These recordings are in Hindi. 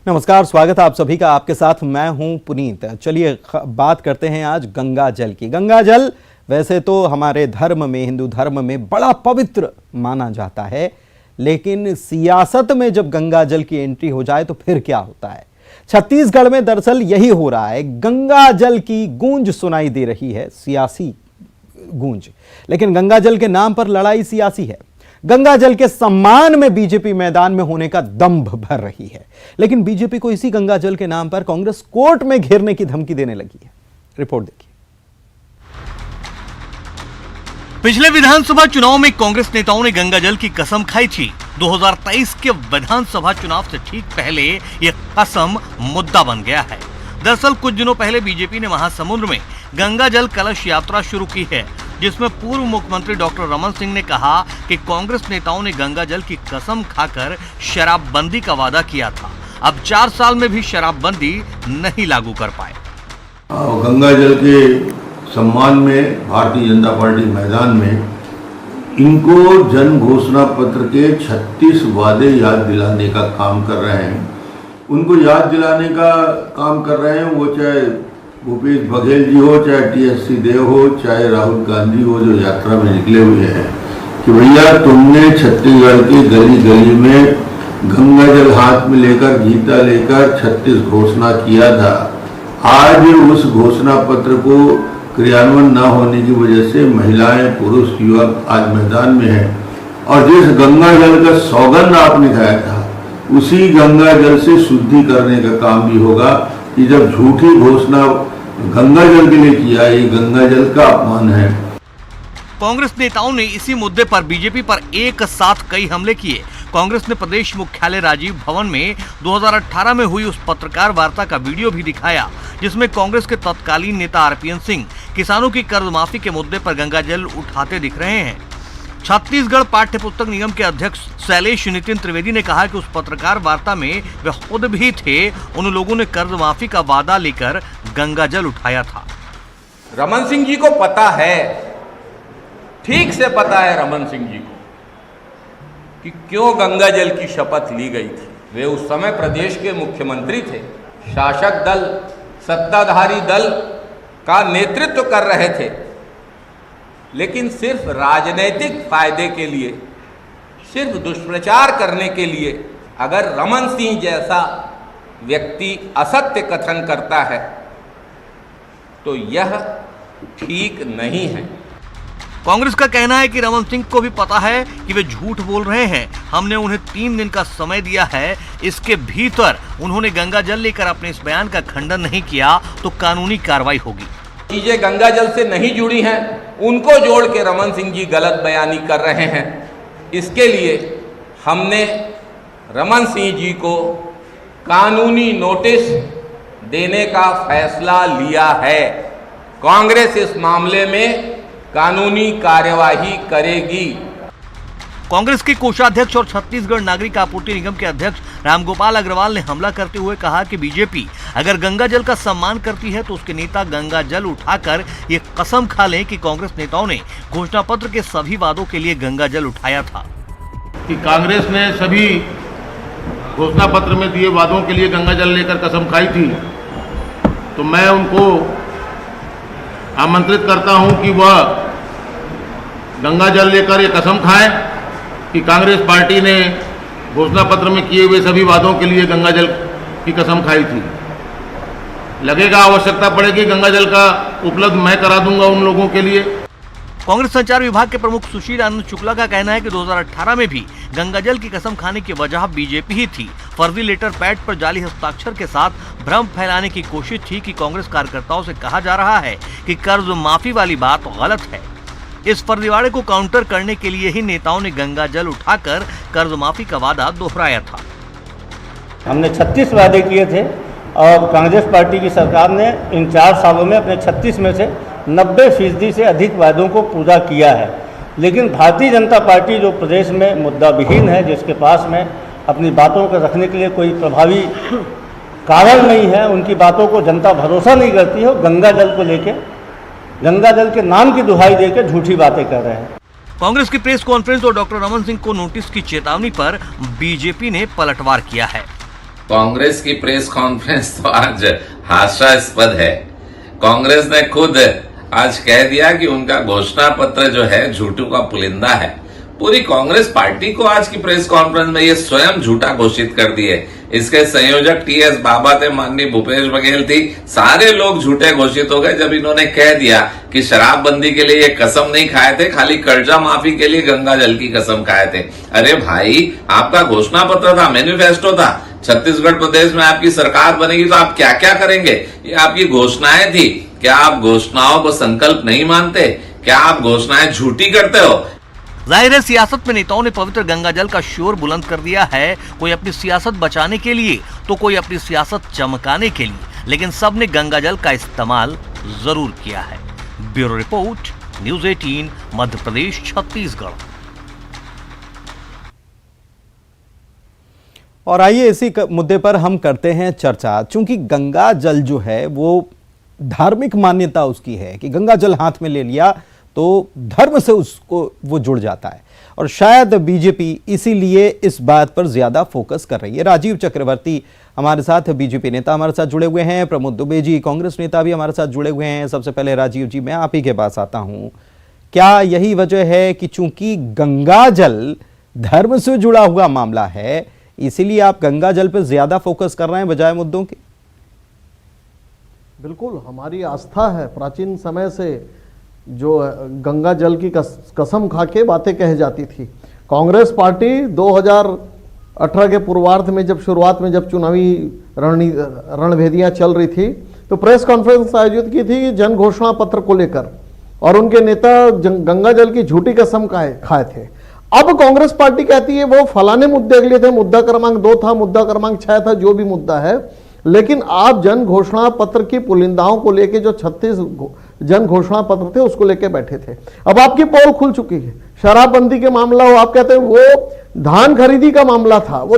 नमस्कार, स्वागत है आप सभी का। आपके साथ मैं हूं पुनीत। चलिए बात करते हैं आज गंगा जल की। गंगा जल वैसे तो हमारे धर्म में, हिंदू धर्म में बड़ा पवित्र माना जाता है, लेकिन सियासत में जब गंगा जल की एंट्री हो जाए तो फिर क्या होता है। छत्तीसगढ़ में दरअसल यही हो रहा है। गंगा जल की गूंज सुनाई दे रही है, सियासी गूंज, लेकिन गंगा जल के नाम पर लड़ाई सियासी है। गंगा जल के सम्मान में बीजेपी मैदान में होने का दंभ भर रही है, लेकिन बीजेपी को इसी गंगा जल के नाम पर कांग्रेस कोर्ट में घेरने की धमकी देने लगी है। रिपोर्ट देखिए। पिछले विधानसभा चुनाव में कांग्रेस नेताओं ने गंगा जल की कसम खाई थी। 2023 के विधानसभा चुनाव से ठीक पहले यह कसम मुद्दा बन गया है। दरअसल कुछ दिनों पहले बीजेपी ने महासमुंद में गंगा जल कलश यात्रा शुरू की है, जिसमें पूर्व मुख्यमंत्री डॉक्टर रमन सिंह ने कहा कि कांग्रेस नेताओं ने गंगा जल की कसम खाकर शराबबंदी का वादा किया था। अब 4 साल में भी शराबबंदी नहीं लागू कर पाए। गंगा जल के सम्मान में भारतीय जनता पार्टी मैदान में इनको जन घोषणा पत्र के 36 वादे याद दिलाने का काम कर रहे हैं। उनको याद दिलाने का काम कर रहे हैं, वो चाहे भूपेश बघेल जी हो, चाहे टी.एस. सिंहदेव हो, चाहे राहुल गांधी हो, जो यात्रा में निकले हुए हैं कि भैया तुमने छत्तीसगढ़ की गली गली में गंगा जल हाथ में लेकर, गीता लेकर 36 घोषणा किया था। आज उस घोषणा पत्र को क्रियान्वयन न होने की वजह से महिलाएं, पुरुष, युवक आज मैदान में हैं। और जिस गंगा जल का सौगंध आपने खाया था, उसी गंगा जल से शुद्धि करने का काम भी होगा कि जब झूठी घोषणा गंगा जल के लिए किया, ये गंगा जल का अपमान है। कांग्रेस नेताओं ने इसी मुद्दे पर बीजेपी पर एक साथ कई हमले किए। कांग्रेस ने प्रदेश मुख्यालय राजीव भवन में 2018 में हुई उस पत्रकार वार्ता का वीडियो भी दिखाया, जिसमें कांग्रेस के तत्कालीन नेता आरपीएन सिंह किसानों की कर्ज माफी के मुद्दे पर गंगा जल उठाते दिख रहे हैं। छत्तीसगढ़ पाठ्य पुस्तक निगम के अध्यक्ष शैलेश नितिन त्रिवेदी ने कहा कि उस पत्रकार वार्ता में वे खुद भी थे। उन लोगों ने कर्ज माफी का वादा लेकर गंगा जल उठाया था। रमन सिंह जी को पता है, ठीक से पता है रमन सिंह जी को कि क्यों गंगा जल की शपथ ली गई थी। वे उस समय प्रदेश के मुख्यमंत्री थे, शासक दल, सत्ताधारी दल का नेतृत्व कर रहे थे, लेकिन सिर्फ राजनीतिक फायदे के लिए, सिर्फ दुष्प्रचार करने के लिए अगर रमन सिंह जैसा व्यक्ति असत्य कथन करता है तो यह ठीक नहीं है। कांग्रेस का कहना है कि रमन सिंह को भी पता है कि वे झूठ बोल रहे हैं। हमने उन्हें 3 दिन का समय दिया है, इसके भीतर उन्होंने गंगा जल लेकर अपने इस बयान का खंडन नहीं किया तो कानूनी कार्रवाई होगी। चीजें गंगा जल से नहीं जुड़ी हैं, उनको जोड़ के रमन सिंह जी गलत बयानी कर रहे हैं। इसके लिए हमने रमन सिंह जी को कानूनी नोटिस देने का फैसला लिया है। कांग्रेस इस मामले में कानूनी कार्यवाही करेगी। कांग्रेस के कोषाध्यक्ष और छत्तीसगढ़ नागरिक आपूर्ति निगम के अध्यक्ष रामगोपाल अग्रवाल ने हमला करते हुए कहा कि बीजेपी अगर गंगा जल का सम्मान करती है तो उसके नेता गंगा जल उठाकर ये कसम खा लें कि कांग्रेस नेताओं ने घोषणा पत्र के सभी वादों के लिए गंगा जल उठाया था। कि कांग्रेस ने सभी घोषणा पत्र में दिए वादों के लिए गंगा जल लेकर कसम खाई थी, तो मैं उनको आमंत्रित करता हूं कि वह गंगा जल लेकर ये कसम खाएं कि कांग्रेस पार्टी ने घोषणा पत्र में किए हुए सभी वादों के लिए गंगा जल की कसम खाई थी। लगेगा आवश्यकता पड़ेगी गंगा जल का उपलब्ध मैं करा दूंगा उन लोगों के लिए। कांग्रेस संचार विभाग के प्रमुख सुशील आनंद शुक्ला का कहना है कि 2018 में भी गंगा जल की कसम खाने की वजह बीजेपी ही थी। फर्जी लेटर पैड पर जाली हस्ताक्षर के साथ भ्रम फैलाने की कोशिश थी कि कांग्रेस कार्यकर्ताओं से कहा जा रहा है कि कर्ज माफी वाली बात गलत है। इस फर्जीवाड़े को काउंटर करने के लिए ही नेताओं ने गंगा जल उठाकर कर्ज माफी का वादा दोहराया था। हमने 36 वादे किए थे और कांग्रेस पार्टी की सरकार ने इन 4 सालों में अपने 36 में से 90% से अधिक वादों को पूरा किया है। लेकिन भारतीय जनता पार्टी जो प्रदेश में मुद्दा विहीन है, जिसके पास में अपनी बातों को रखने के लिए कोई प्रभावी कारण नहीं है, उनकी बातों को जनता भरोसा नहीं करती है, गंगा जल को लेके, गंगा जल के नाम की दुहाई देकर झूठी बातें कर रहे हैं। कांग्रेस की प्रेस कॉन्फ्रेंस और डॉक्टर रमन सिंह को नोटिस की चेतावनी पर बीजेपी ने पलटवार किया है। कांग्रेस की प्रेस कॉन्फ्रेंस तो आज हास्यास्पद है। कांग्रेस ने खुद आज कह दिया कि उनका घोषणा पत्र जो है झूठों का पुलिंदा है। पूरी कांग्रेस पार्टी को आज की प्रेस कॉन्फ्रेंस में ये स्वयं झूठा घोषित कर दिए। इसके संयोजक टीएस बाबा थे, माननीय भूपेश बघेल थी, सारे लोग झूठे घोषित हो गए जब इन्होंने कह दिया कि शराबबंदी के लिए ये कसम नहीं खाए थे, खाली कर्जा माफी के लिए गंगा जल की कसम खाए थे। अरे भाई, आपका घोषणा पत्र था, मैनिफेस्टो था, छत्तीसगढ़ प्रदेश में आपकी सरकार बनेगी तो आप क्या क्या करेंगे, ये आपकी घोषणाएं थी। क्या आप घोषणाओं को संकल्प नहीं मानते? क्या आप घोषणाएं झूठी करते हो? जाहिर है सियासत में नेताओं ने पवित्र गंगा जल का शोर बुलंद कर दिया है, कोई अपनी सियासत बचाने के लिए तो कोई अपनी सियासत चमकाने के लिए, लेकिन सबने गंगा जल का इस्तेमाल जरूर किया है। Bureau report, news 18, Madhya Pradesh, Chhattisgarh. और आइए इसी मुद्दे पर हम करते हैं चर्चा। चूंकि गंगा जल जो है वो धार्मिक मान्यता उसकी है कि गंगा जल हाथ में ले लिया तो धर्म से उसको वो जुड़ जाता है, और शायद बीजेपी इसीलिए इस बात पर ज्यादा फोकस कर रही है। राजीव चक्रवर्ती हमारे साथ, बीजेपी नेता हमारे साथ जुड़े हुए हैं, प्रमोद दुबे जी कांग्रेस नेता भी हमारे साथ जुड़े हुए हैं। सबसे पहले राजीव जी, मैं आप ही के पास आता हूं। क्या यही वजह है कि चूंकि गंगा जल धर्म से जुड़ा हुआ मामला है, इसीलिए आप गंगा जल पर ज्यादा फोकस कर रहे हैं बजाय मुद्दों के? बिल्कुल, हमारी आस्था है प्राचीन समय से, जो गंगा जल की कसम खा के बातें कह जाती थी। कांग्रेस पार्टी 2018 के पूर्वार्ध में जब शुरुआत में जब चुनावी रणभेदियां चल रही थी तो प्रेस कॉन्फ्रेंस आयोजित की थी जन घोषणा पत्र को लेकर, और उनके नेता गंगा जल की झूठी कसम खाए थे। अब कांग्रेस पार्टी कहती है वो फलाने मुद्दे के लिए थे, मुद्दा क्रमांक 2 था, मुद्दा क्रमांक 6 था, जो भी मुद्दा है, लेकिन आप जन घोषणा पत्र की पुलिंदाओं को लेके जो 36 जन घोषणा पत्र थे उसको लेके बैठे थे। अब आपकी पोल खुल चुकी है। शराबबंदी के मामला हो, आप कहते हैं वो धान खरीदी का मामला था, वो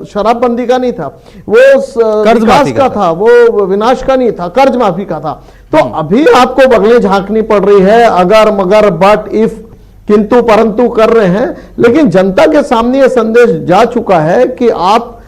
शराबबंदी का नहीं था, वो कर्ज माफी का था, वो विनाश का नहीं था, कर्ज माफी का था। तो अभी आपको बगलें झांकनी पड़ रही है, अगर मगर बट इफ किंतु परंतु कर रहे हैं, लेकिन जनता के सामने यह संदेश जा चुका है कि आप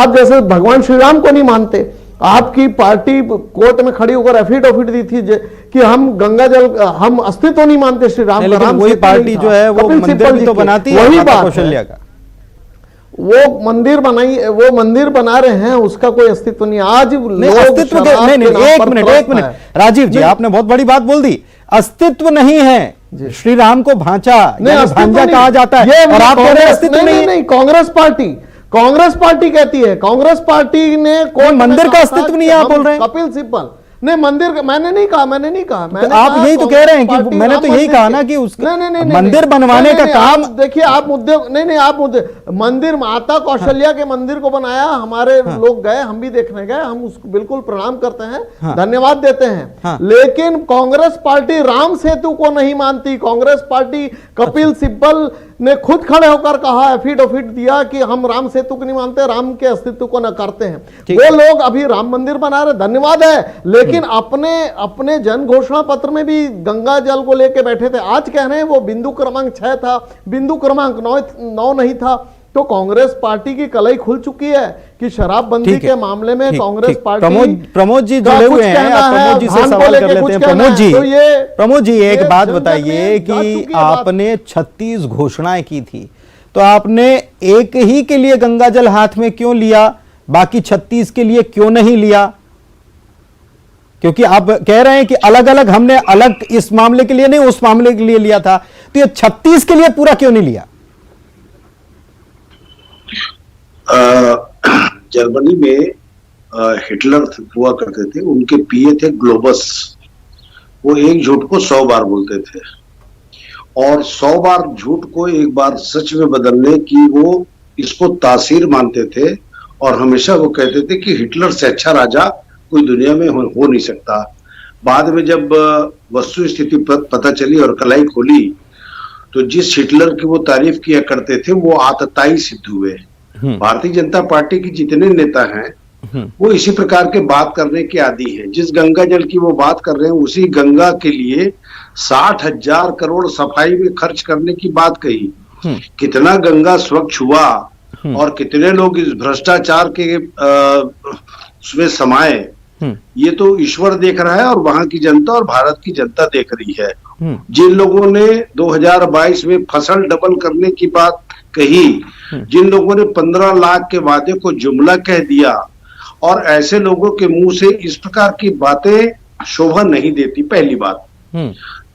जैसे भगवान श्री राम को नहीं मानते। आपकी पार्टी कोर्ट में खड़ी होकर एफिडेविट दी थी कि हम गंगा जल, हम अस्तित्व नहीं मानते श्री राम का। वही पार्टी जो है वो मंदिर भी तो बनाती है, वही बात कौशल्या का वो मंदिर बना रहे हैं, उसका कोई अस्तित्व नहीं। आज अस्तित्व एक मिनट राजीव जी, आपने बहुत बड़ी बात बोल दी। अस्तित्व नहीं है, श्री राम को भांजा कहा जाता है, और आप कह रहे हैं अस्तित्व नहीं। कांग्रेस पार्टी कहती है, कांग्रेस पार्टी ने कोई मंदिर का अस्तित्व नहीं है, आप बोल रहे हैं। कपिल सिब्बल नहीं, मंदिर का मैंने नहीं कहा। तो आप यही तो कह रहे हैं कि मैंने तो यही कहा ना कि मंदिर बनवाने का काम। देखिए आप मुद्दे मंदिर, माता कौशल्या के मंदिर को बनाया, हमारे लोग गए, हम भी देखने गए, हम उसको बिल्कुल प्रणाम करते हैं, धन्यवाद देते हैं। लेकिन कांग्रेस पार्टी राम सेतु को नहीं मानती। कांग्रेस पार्टी, कपिल सिब्बल ने खुद खड़े होकर कहा, एफिडेविट दिया कि हम राम सेतु को नहीं मानते, राम के अस्तित्व को न करते हैं। वो लोग अभी राम मंदिर बना रहे, धन्यवाद है, लेकिन अपने जन घोषणा पत्र में भी गंगा जल को लेके बैठे थे। आज कह रहे हैं वो बिंदु क्रमांक 6 था, बिंदु क्रमांक 9 नहीं था। तो कांग्रेस पार्टी की कलई खुल चुकी है कि शराबबंदी के मामले में कांग्रेस पार्टी। प्रमोद जी जुड़े हुए हैं, प्रमोद जी से सवाल कर लेते हैं। प्रमोद जी एक बात बताइए कि आपने 36 घोषणाएं की थी, तो आपने एक ही के लिए गंगा जल हाथ में क्यों लिया, बाकी 36 के लिए क्यों नहीं लिया? क्योंकि आप कह रहे हैं कि अलग अलग हमने अलग इस मामले के लिए नहीं उस मामले के लिए लिया था, तो ये 36 के लिए पूरा क्यों नहीं लिया? जर्मनी में हिटलर हुआ करते थे, उनके पीए थे ग्लोबस। वो एक झूठ को 100 बार बोलते थे, और 100 बार झूठ को एक बार सच में बदलने की वो इसको तासीर मानते थे, और हमेशा वो कहते थे कि हिटलर से अच्छा राजा कोई दुनिया में हो नहीं सकता। बाद में जब वस्तु स्थिति पता चली और कलाई खोली, तो जिस हिटलर की वो तारीफ किया करते थे वो आतताई सिद्ध हुए। भारतीय जनता पार्टी के जितने नेता हैं वो इसी प्रकार के बात करने के आदी हैं। जिस गंगा जल की वो बात कर रहे हैं, उसी गंगा के लिए 60,000 करोड़ सफाई में खर्च करने की बात कही। कितना गंगा स्वच्छ हुआ और कितने लोग इस भ्रष्टाचार के उसमें समाये, ये तो ईश्वर देख रहा है और वहां की जनता और भारत की जनता देख रही है। जिन लोगों ने 2022 में फसल डबल करने की बात कही, जिन लोगों ने 15 लाख के वादे को जुमला कह दिया, और ऐसे लोगों के मुंह से इस प्रकार की बातें शोभा नहीं देती, पहली बात।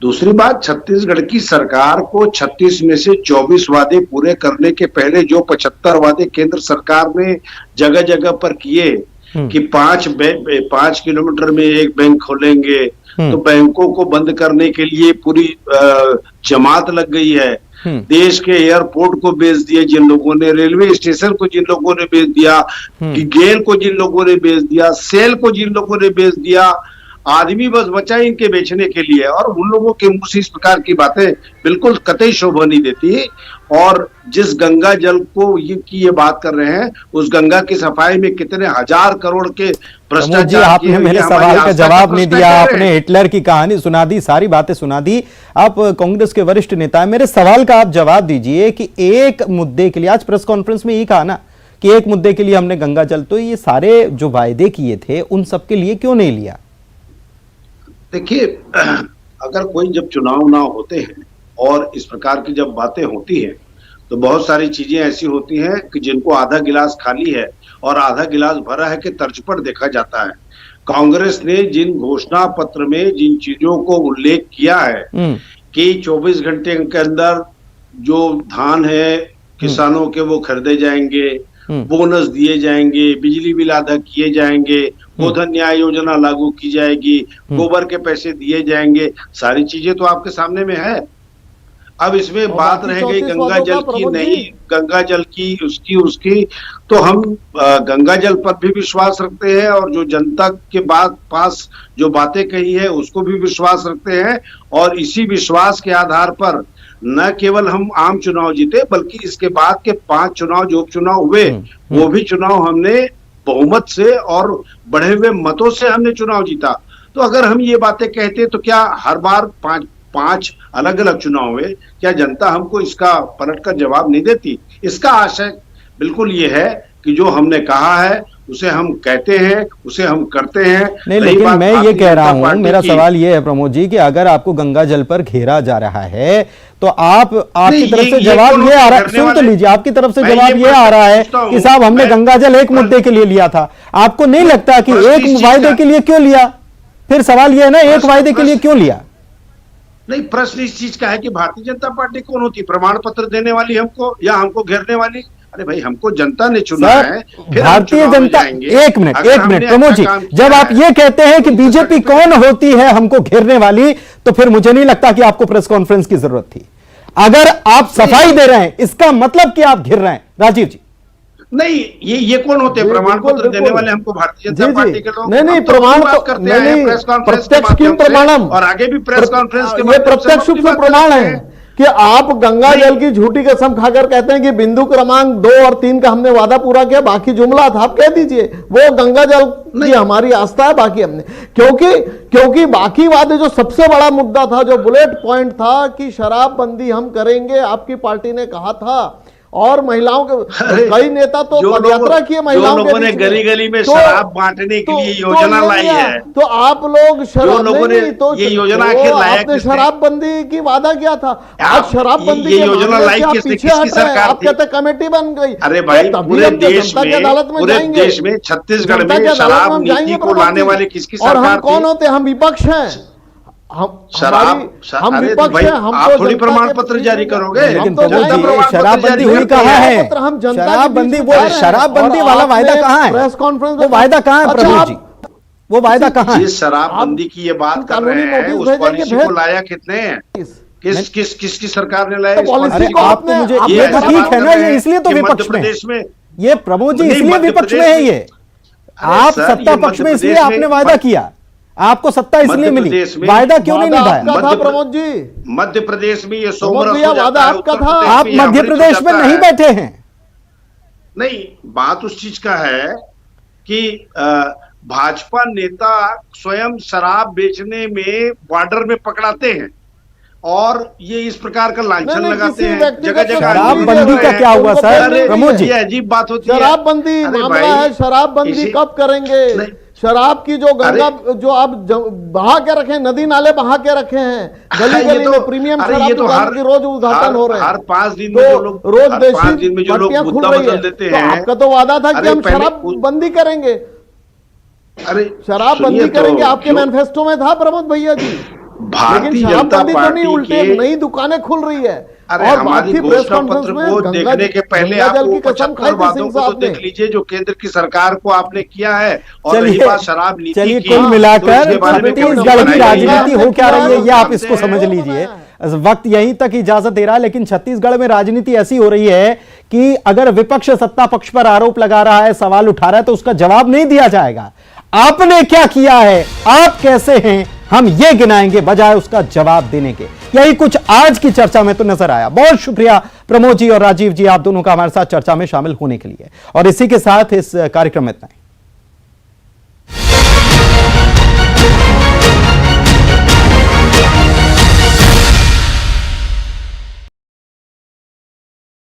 दूसरी बात, छत्तीसगढ़ की सरकार को 36 में से 24 वादे पूरे करने के पहले जो 75 वादे केंद्र सरकार ने जगह जगह पर किए कि 5 किलोमीटर में एक बैंक खोलेंगे, तो बैंकों को बंद करने के लिए पूरी जमात लग गई है। देश के एयरपोर्ट को बेच दिए जिन लोगों ने, रेलवे स्टेशन को जिन लोगों ने बेच दिया, कि गेल को जिन लोगों ने बेच दिया, सेल को जिन लोगों ने बेच दिया, आदमी बस बचा इनके बेचने के लिए। और उन लोगों के मुंह से इस प्रकार की बातें बिल्कुल कतई शोभा नहीं देती। और जिस गंगा जल को ये बात कर रहे हैं, उस गंगा की सफाई में कितने हजार करोड़ के भ्रष्टाचार। आपने मेरे सवाल का जवाब नहीं दिया, आपने हिटलर की कहानी सुना दी, सारी बातें सुना दी। आप कांग्रेस के वरिष्ठ नेता हैं, मेरे सवाल का आप जवाब दीजिए कि एक मुद्दे के लिए, आज प्रेस कॉन्फ्रेंस में ये कहा ना कि एक मुद्दे के लिए हमने गंगा जल, तो ये सारे जो वायदे किए थे उन सब के लिए क्यों नहीं लिया? देखिए, अगर कोई जब चुनाव ना होते हैं और इस प्रकार की जब बातें होती हैं, तो बहुत सारी चीजें ऐसी होती हैं कि जिनको आधा गिलास खाली है और आधा गिलास भरा है के तर्ज पर देखा जाता है। कांग्रेस ने जिन घोषणा पत्र में जिन चीजों को उल्लेख किया है कि 24 घंटे के अंदर जो धान है किसानों के वो खरीदे जाएंगे, बोनस दिए जाएंगे, बिजली बिल आधा किए जाएंगे, गोधन न्याय योजना लागू की जाएगी, गोबर के पैसे दिए जाएंगे, सारी चीजें तो आपके सामने में है। अब इसमें बात रह गई गंगा जल की, नहीं गंगा जल की, उसकी, तो हम गंगा जल पर भी विश्वास रखते हैं और जो जनता के पास जो बातें कही है उसको भी विश्वास रखते हैं। और इसी विश्वास के आधार पर न केवल हम आम चुनाव जीते, बल्कि इसके बाद के 5 चुनाव जो उपचुनाव हुए, वो भी चुनाव हमने बहुमत से और बढ़े हुए मतों से हमने चुनाव जीता। तो अगर हम ये बातें कहते तो क्या हर बार 5 अलग अलग चुनाव हुए, क्या जनता हमको इसका पलटकर जवाब नहीं देती? इसका आशय बिल्कुल ये है कि जो हमने कहा है उसे हम कहते हैं, उसे हम करते हैं। नहीं, लेकिन मैं ये कह रहा हूं, मेरा सवाल ये है प्रमोद जी कि अगर आपको गंगा जल पर घेरा जा रहा है तो आपकी तरफ से जवाब ये आ रहा है, सुन तो लीजिए, आपकी तरफ से जवाब ये आ रहा है कि साहब हमने गंगा जल एक मुद्दे के लिए लिया था। आपको नहीं लगता कि एक वायदे के लिए क्यों लिया? फिर सवाल ये है ना, एक वायदे के लिए क्यों लिया? नहीं, प्रश्न इस चीज का है कि भारतीय जनता पार्टी कौन होती, प्रमाण पत्र देने वाली हमको या हमको घेरने वाली? अरे भाई, हमको जनता ने चुना है। भारतीय जनता, एक मिनट प्रमोद जी, जब आप ये कहते हैं कि बीजेपी कौन होती है हमको घेरने वाली, तो फिर मुझे नहीं लगता कि आपको प्रेस कॉन्फ्रेंस की जरूरत थी। अगर आप सफाई दे रहे हैं, इसका मतलब कि आप घिर रहे हैं। राजीव जी, नहीं, ये कौन होते हैं प्रमाण पत्र देने वाले? हमको भारतीय जनता पार्टी के लोग नहीं प्रमाण करते हैं प्रेस कॉन्फ्रेंस प्रत्यक्ष किम प्रमाणम, और आगे भी प्रेस कॉन्फ्रेंस के ये प्रत्यक्ष रूप से प्रमाण है कि आप गंगा जल की झूठी कसम खाकर कहते हैं कि बिंदु क्रमांक 2 और 3 का हमने वादा पूरा किया, बाकी जुमला था। आप कह दीजिए वो गंगा जल की हमारी आस्था है, बाकी हमने, क्योंकि बाकी वादे, जो सबसे बड़ा मुद्दा था, जो बुलेट पॉइंट था कि शराबबंदी हम करेंगे, आपकी पार्टी ने कहा था। और महिलाओं के कई नेता तो पदयात्रा किए महिलाओं के, ने गली गली में शराब बांटने के लिए योजना लाई है। तो आप लोग शराब ये योजना आखिर लाया, आपने शराबबंदी की वादा किया था। आज शराबबंदी की योजना लाई किसकी सरकार? आप कहते कमेटी बन गई। अरे भाई, पूरे देश में छत्तीसगढ़ में शराब नीति को लाने वाले किसकी सरकार? और हम कौन होते? हम विपक्ष हैं, हम विपक्ष हैं। हम थोड़ी प्रमाण पत्र जारी करोगे? लेकिन शराबबंदी हुई कहाँ है? शराबबंदी, वो शराबबंदी वाला वायदा कहाँ है? प्रेस कॉन्फ्रेंस वो वायदा कहाँ है प्रमोद जी? वो वायदा कहाँ है? जिस शराबबंदी की ये बात कर रहे हैं, उस पॉलिसी को लाया कितने हैं? किसकी सरकार ने लाया? आप तो मुझे ये ठीक है ना, ये इसलिए तो विपक्ष में, ये प्रमोद जी इसलिए विपक्ष में है। ये आप सत्ता पक्ष में इसलिए आपने वायदा किया, आपको सत्ता इसलिए मिली, वायदा क्यों नहीं निभाया? प्रमोद जी, मध्य प्रदेश में ये वादा आपका था। आप मध्य प्रदेश में नहीं बैठे हैं। नहीं, बात उस चीज का है कि भाजपा नेता स्वयं शराब बेचने में बॉर्डर में पकड़ाते हैं और ये इस प्रकार का लांछन नहीं, लगाते किसी हैं व्यक्तिगत जगह जगह। शराबबंदी का क्या हुआ सर? अरे, प्रमोद जी, ये अजीब बात होती है। शराबबंदी अरे मामला भाई, है, शराबबंदी इसी- कब करेंगे? नहीं। शराब की जो गंगा जो आप बहा के रखे, नदी नाले बहा के रखे हैं, गली ये गली तो- में प्रीमियम अरे शराब ये तो दुकान हर- के रोज उद्घाटन हो रहे हैं। हर 5 दिन में तो जो लोग रोज हर देशी 5 दिन में जो लोग भट्टियां खुल मुद्दा रही बदल है। देते तो हैं। आपका तो वादा था कि अरे हम पहले शराब बंदी करेंगे, अरे शराब बंदी सुनिए तो, करेंगे, आपके जो मैनिफेस्टो में था प्रमोद भैया जी। भारतीय लेकिन जनता शराबबंदी तो नहीं, पार्टी उल्टे के नई दुकानें खुल रही है। अरे और हमारी बाकी प्रेस घोषणा कॉन्फ्रेंस पत्र में को गंगा देखने के पहले गंगा आप जल वो की कसम खाई 75 थी वादों सिंह को तो साहब ने। देख लीजिए जो केंद्र की सरकार को आपने किया है। और रही चलिए बात शराब नीति चलिए की, कुल तो मिलाकर इसके बारे में क्यों छत्तीसगढ़ की बनाई गई है? राजनीति हो क्या रही है ये आप जानते इसको हैं। समझ लीजिए। वक्त यहीं तक इजाजत दे रहा है, लेकिन छत्तीसगढ़ में राजनीति ऐसी हो रही है कि अगर विपक्ष सत्ता पक्ष पर आरोप लगा रहा है, सवाल उठा रहा है, तो उसका जवाब नहीं दिया जाएगा। आपने क्या किया है, आप कैसे हैं, हम ये गिनाएंगे बजाय उसका जवाब देने के। यही कुछ आज की चर्चा में तो नजर आया। बहुत शुक्रिया प्रमोद जी और राजीव जी, आप दोनों का हमारे साथ चर्चा में शामिल होने के लिए। और इसी के साथ इस कार्यक्रम में इतना ही।